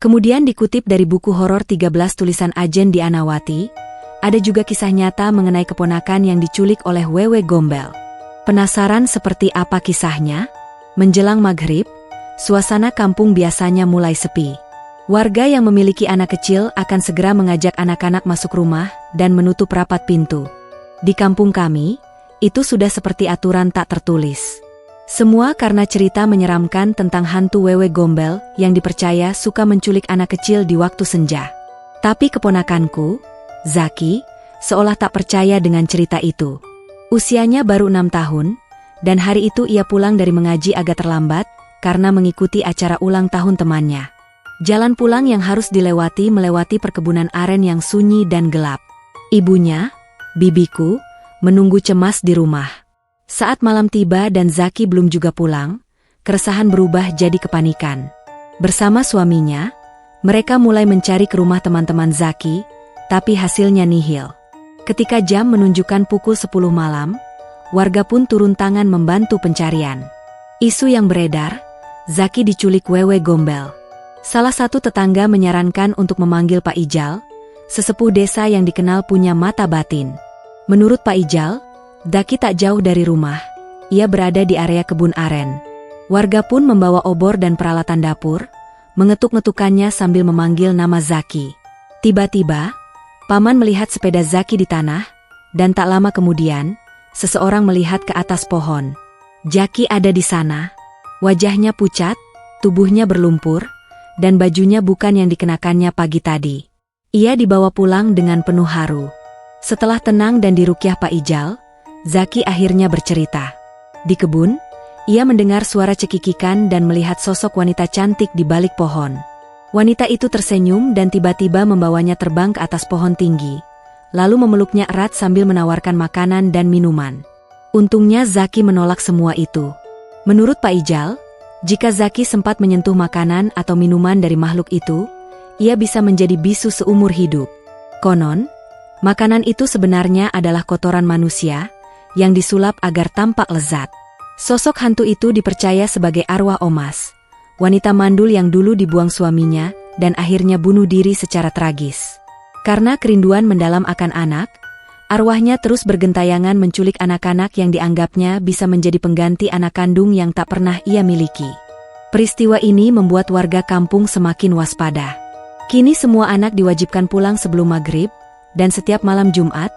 Kemudian dikutip dari buku horor 13 tulisan Ajen Dianawati, ada juga kisah nyata mengenai keponakan yang diculik oleh Wewe Gombel. Penasaran seperti apa kisahnya? Menjelang maghrib, suasana kampung biasanya mulai sepi. Warga yang memiliki anak kecil akan segera mengajak anak-anak masuk rumah dan menutup rapat pintu. Di kampung kami, itu sudah seperti aturan tak tertulis. Semua karena cerita menyeramkan tentang hantu Wewe Gombel yang dipercaya suka menculik anak kecil di waktu senja. Tapi keponakanku, Zaki, seolah tak percaya dengan cerita itu. Usianya baru 6 tahun, dan hari itu ia pulang dari mengaji agak terlambat karena mengikuti acara ulang tahun temannya. Jalan pulang yang harus dilewati melewati perkebunan aren yang sunyi dan gelap. Ibunya, bibiku, menunggu cemas di rumah. Saat malam tiba dan Zaki belum juga pulang, keresahan berubah jadi kepanikan. Bersama suaminya, mereka mulai mencari ke rumah teman-teman Zaki, tapi hasilnya nihil. Ketika jam menunjukkan pukul 10 malam, warga pun turun tangan membantu pencarian. Isu yang beredar, Zaki diculik Wewe Gombel. Salah satu tetangga menyarankan untuk memanggil Pak Ijal, sesepuh desa yang dikenal punya mata batin. Menurut Pak Ijal, Zaki tak jauh dari rumah. Ia berada di area kebun aren. Warga pun membawa obor dan peralatan dapur, mengetuk-ngetukannya sambil memanggil nama Zaki. Tiba-tiba, paman melihat sepeda Zaki di tanah, dan tak lama kemudian, seseorang melihat ke atas pohon. Zaki ada di sana. Wajahnya pucat, tubuhnya berlumpur, dan bajunya bukan yang dikenakannya pagi tadi. Ia dibawa pulang dengan penuh haru. Setelah tenang dan dirukyah Pak Ijal, Zaki akhirnya bercerita. Di kebun, ia mendengar suara cekikikan dan melihat sosok wanita cantik di balik pohon. Wanita itu tersenyum dan tiba-tiba membawanya terbang ke atas pohon tinggi, lalu memeluknya erat sambil menawarkan makanan dan minuman. Untungnya Zaki menolak semua itu. Menurut Pak Ijal, jika Zaki sempat menyentuh makanan atau minuman dari makhluk itu, ia bisa menjadi bisu seumur hidup. Konon, makanan itu sebenarnya adalah kotoran manusia, yang disulap agar tampak lezat. Sosok hantu itu dipercaya sebagai arwah Omas, wanita mandul yang dulu dibuang suaminya dan akhirnya bunuh diri secara tragis. Karena kerinduan mendalam akan anak, arwahnya terus bergentayangan menculik anak-anak yang dianggapnya bisa menjadi pengganti anak kandung yang tak pernah ia miliki. Peristiwa ini membuat warga kampung semakin waspada. Kini semua anak diwajibkan pulang sebelum maghrib, dan setiap malam Jumat,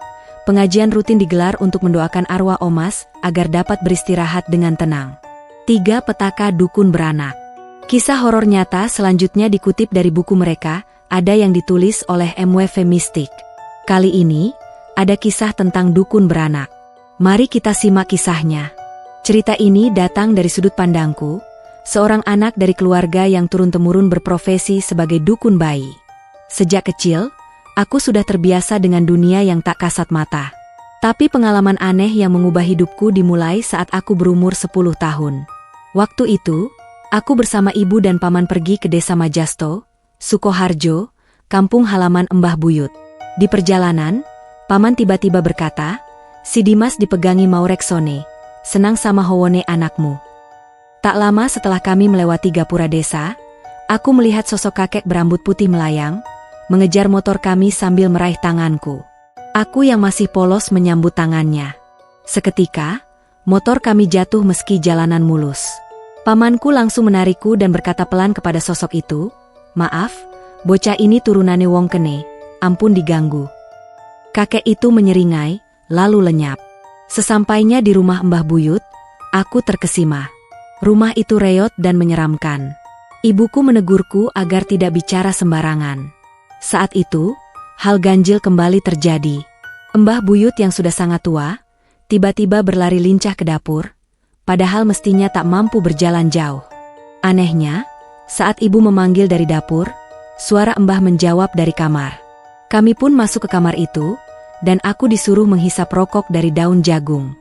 pengajian rutin digelar untuk mendoakan arwah Omas agar dapat beristirahat dengan tenang. 3 petaka dukun beranak. Kisah horor nyata selanjutnya dikutip dari buku mereka, ada yang ditulis oleh MWV Mistik. Kali ini, ada kisah tentang dukun beranak. Mari kita simak kisahnya. Cerita ini datang dari sudut pandangku, seorang anak dari keluarga yang turun-temurun berprofesi sebagai dukun bayi. Sejak kecil, aku sudah terbiasa dengan dunia yang tak kasat mata. Tapi pengalaman aneh yang mengubah hidupku dimulai saat aku berumur 10 tahun. Waktu itu, aku bersama ibu dan paman pergi ke desa Majasto, Sukoharjo, kampung halaman Mbah Buyut. Di perjalanan, paman tiba-tiba berkata, "Si Dimas dipegangi Maureksone, senang sama Howone anakmu." Tak lama setelah kami melewati gapura desa, aku melihat sosok kakek berambut putih melayang, mengejar motor kami sambil meraih tanganku. Aku yang masih polos menyambut tangannya. Seketika, motor kami jatuh meski jalanan mulus. Pamanku langsung menarikku dan berkata pelan kepada sosok itu, "Maaf, bocah ini turunane wong kene, ampun diganggu." Kakek itu menyeringai, lalu lenyap. Sesampainya di rumah Mbah Buyut, aku terkesima. Rumah itu reot dan menyeramkan. Ibuku menegurku agar tidak bicara sembarangan. Saat itu, hal ganjil kembali terjadi. Mbah Buyut yang sudah sangat tua, tiba-tiba berlari lincah ke dapur, padahal mestinya tak mampu berjalan jauh. Anehnya, saat ibu memanggil dari dapur, suara Mbah menjawab dari kamar. Kami pun masuk ke kamar itu, dan aku disuruh menghisap rokok dari daun jagung.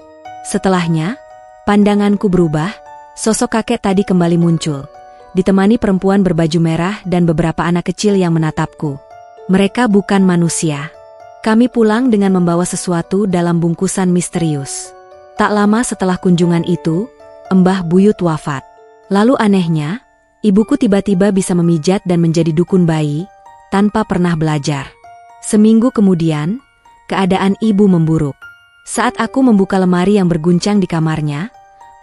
Setelahnya, pandanganku berubah, sosok kakek tadi kembali muncul, ditemani perempuan berbaju merah dan beberapa anak kecil yang menatapku. Mereka bukan manusia. Kami pulang dengan membawa sesuatu dalam bungkusan misterius. Tak lama setelah kunjungan itu, Mbah Buyut wafat. Lalu anehnya, Ibuku tiba-tiba bisa memijat dan menjadi dukun bayi, tanpa pernah belajar. Seminggu kemudian, keadaan ibu memburuk. Saat aku membuka lemari yang berguncang di kamarnya,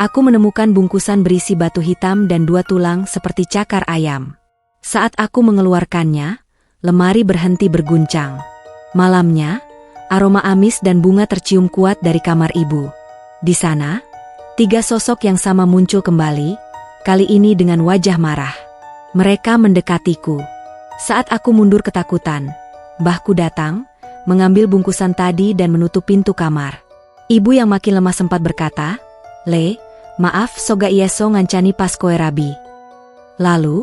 aku menemukan bungkusan berisi batu hitam dan 2 tulang seperti cakar ayam. Saat aku mengeluarkannya, lemari berhenti berguncang. Malamnya, aroma amis dan bunga tercium kuat dari kamar ibu. Di sana, 3 sosok yang sama muncul kembali, kali ini dengan wajah marah. Mereka mendekatiku. Saat aku mundur ketakutan, mbahku datang, mengambil bungkusan tadi dan menutup pintu kamar. Ibu yang makin lemah sempat berkata, "Le, maaf soga ieso ngancani pas koe rabi." Lalu,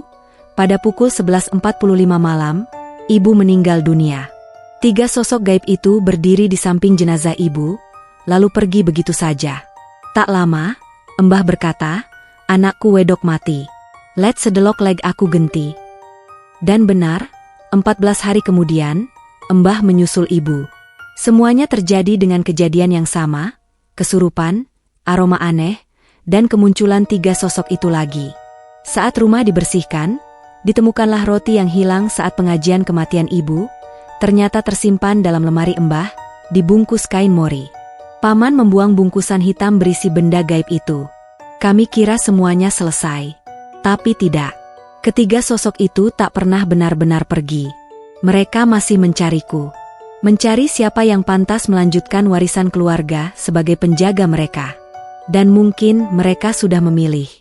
pada pukul 11.45 malam, ibu meninggal dunia. 3 sosok gaib itu berdiri di samping jenazah ibu, lalu pergi begitu saja. Tak lama, Embah berkata, "Anakku wedok mati. Let sedelok leg aku genti." Dan benar, 14 hari kemudian, Embah menyusul ibu. Semuanya terjadi dengan kejadian yang sama, kesurupan, aroma aneh, dan kemunculan 3 sosok itu lagi. Saat rumah dibersihkan, ditemukanlah roti yang hilang saat pengajian kematian ibu, ternyata tersimpan dalam lemari Embah, dibungkus kain mori. Paman membuang bungkusan hitam berisi benda gaib itu. Kami kira semuanya selesai. Tapi tidak. Ketiga sosok itu tak pernah benar-benar pergi. Mereka masih mencariku. Mencari siapa yang pantas melanjutkan warisan keluarga sebagai penjaga mereka. Dan mungkin mereka sudah memilih.